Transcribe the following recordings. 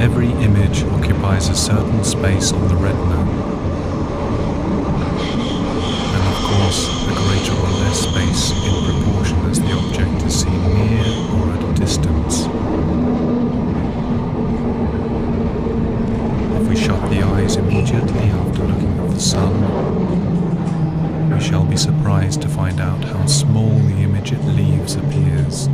Every image occupies a certain space on the retina, and of course a greater or less space in proportion as the object is seen near or at a distance. If we shut the eyes immediately after looking at the sun, we shall be surprised to find out how small the image it leaves appears.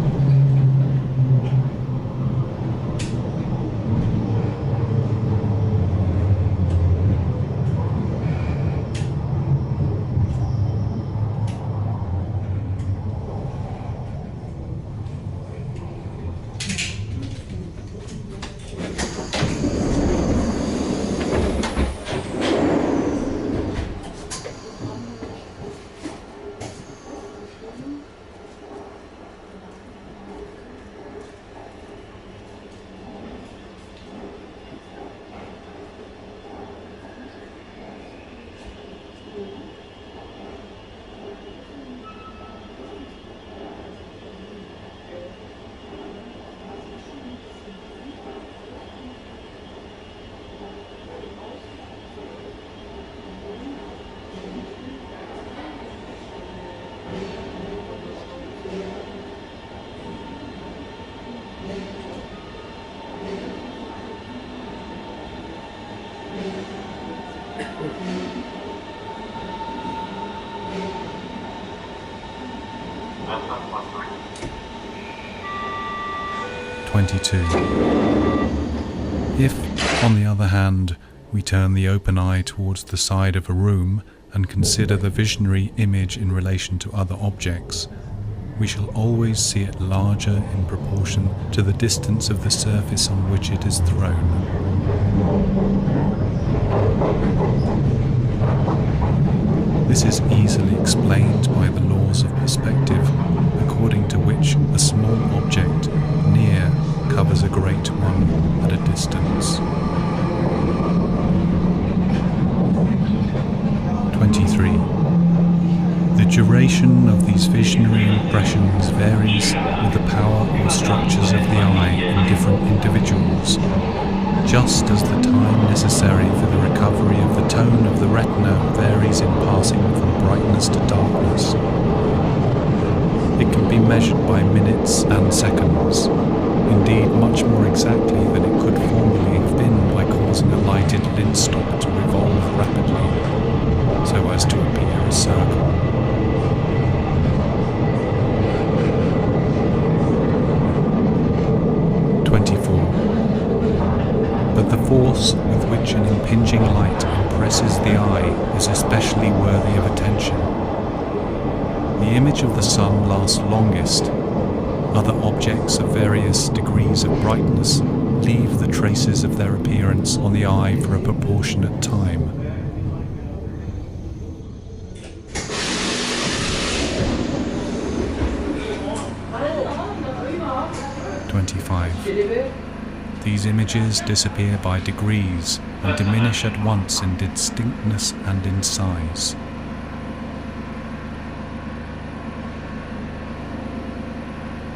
If, on the other hand, we turn the open eye towards the side of a room and consider the visionary image in relation to other objects, we shall always see it larger in proportion to the distance of the surface on which it is thrown. This is easily explained by the laws of perspective, according to which a small object near covers a great one at a distance. 23. The duration of these visionary impressions varies with the power or structures of the eye in different individuals, just as the time necessary for the recovery of the tone of the retina varies in passing from brightness to darkness. It can be measured by minutes and seconds, indeed much more exactly than it could formerly have been by causing a lighted lid stop to revolve rapidly, so as to appear a circle. But the force with which an impinging light impresses the eye is especially worthy of attention. The image of the sun lasts longest. Other objects of various degrees of brightness leave the traces of their appearance on the eye for a proportionate time. These images disappear by degrees and diminish at once in distinctness and in size.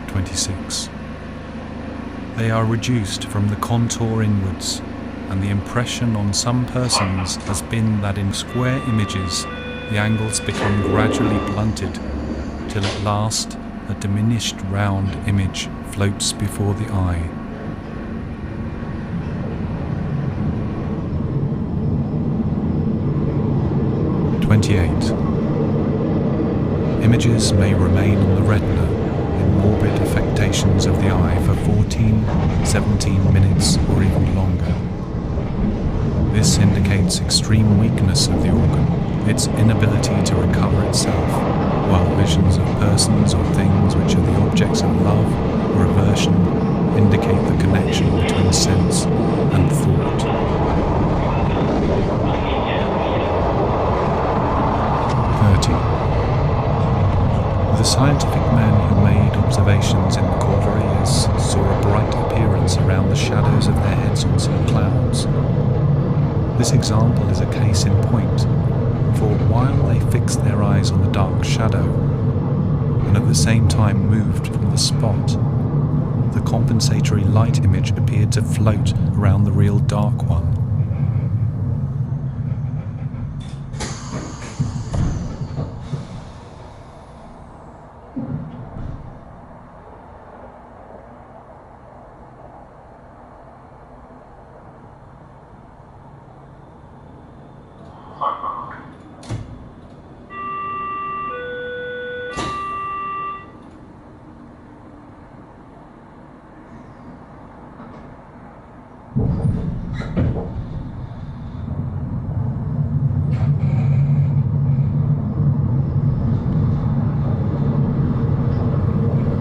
26. They are reduced from the contour inwards, and the impression on some persons has been that in square images the angles become gradually blunted, till at last a diminished round image floats before the eye. 28. Images may remain on the retina in morbid affectations of the eye for 14, 17 minutes or even longer. This indicates extreme weakness of the organ, its inability to recover itself, while visions of persons or things which are the objects of love or aversion indicate the connection between sense and thought. 30. The scientific men who made observations in the Cordilleras saw a bright appearance around the shadows of their heads on some clouds. This example is a case in point, for while they fixed their eyes on the dark shadow, and at the same time moved from the spot, the compensatory light image appeared to float around the real dark one.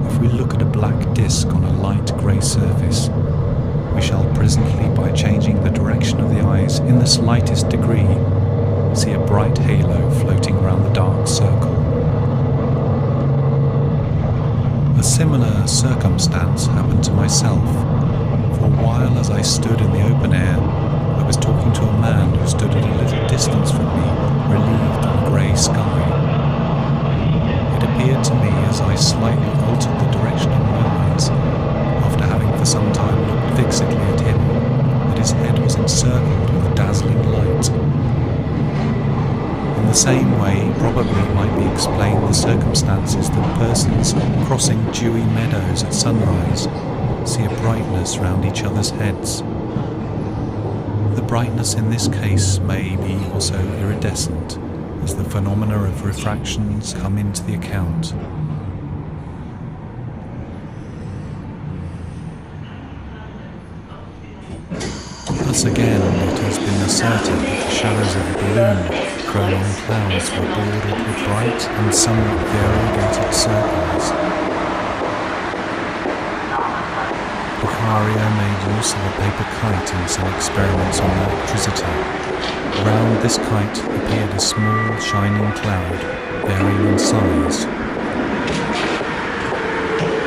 If we look at a black disk on a light grey surface, we shall presently, by changing the direction of the eyes in the slightest degree, see a bright halo floating around the dark circle. A similar circumstance happened to myself. For a while, as I stood in the open air, I was talking to a man who stood at a little distance from me, relieved on a grey sky. It appeared to me, as I slightly altered the direction of my eyes, after having for some time looked fixedly at him, that his head was encircled with a dazzling light. In the same way, probably might be explained the circumstances that persons crossing dewy meadows at sunrise see a brightness round each other's heads. The brightness in this case may be also iridescent, as the phenomena of refractions come into the account. Thus again, it has been asserted that the shadows of a balloon thrown on clouds were bordered with bright and somewhat variegated circles. Beccaria made use of a paper kite in some experiments on electricity. Round this kite appeared a small shining cloud, varying in size.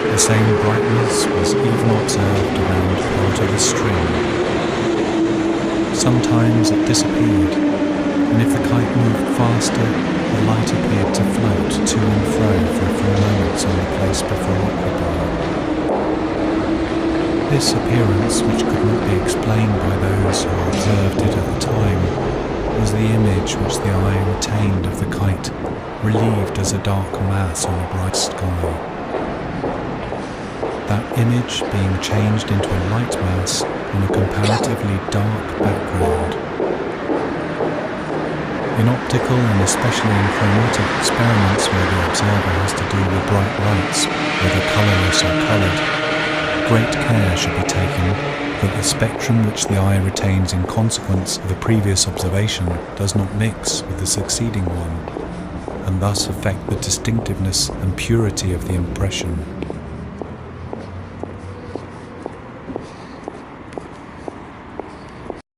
The same brightness was even observed around part of the string. Sometimes it disappeared, and if the kite moved faster, the light appeared to float to and fro for a few moments on the place before occupied. This appearance, which could not be explained by those who observed it at the time, was the image which the eye retained of the kite, relieved as a dark mass on a bright sky. That image being changed into a light mass on a comparatively dark background. In optical and especially in chromatic experiments where the observer has to do with bright lights, whether colourless or coloured, great care should be taken that the spectrum which the eye retains in consequence of a previous observation does not mix with the succeeding one, and thus affect the distinctiveness and purity of the impression.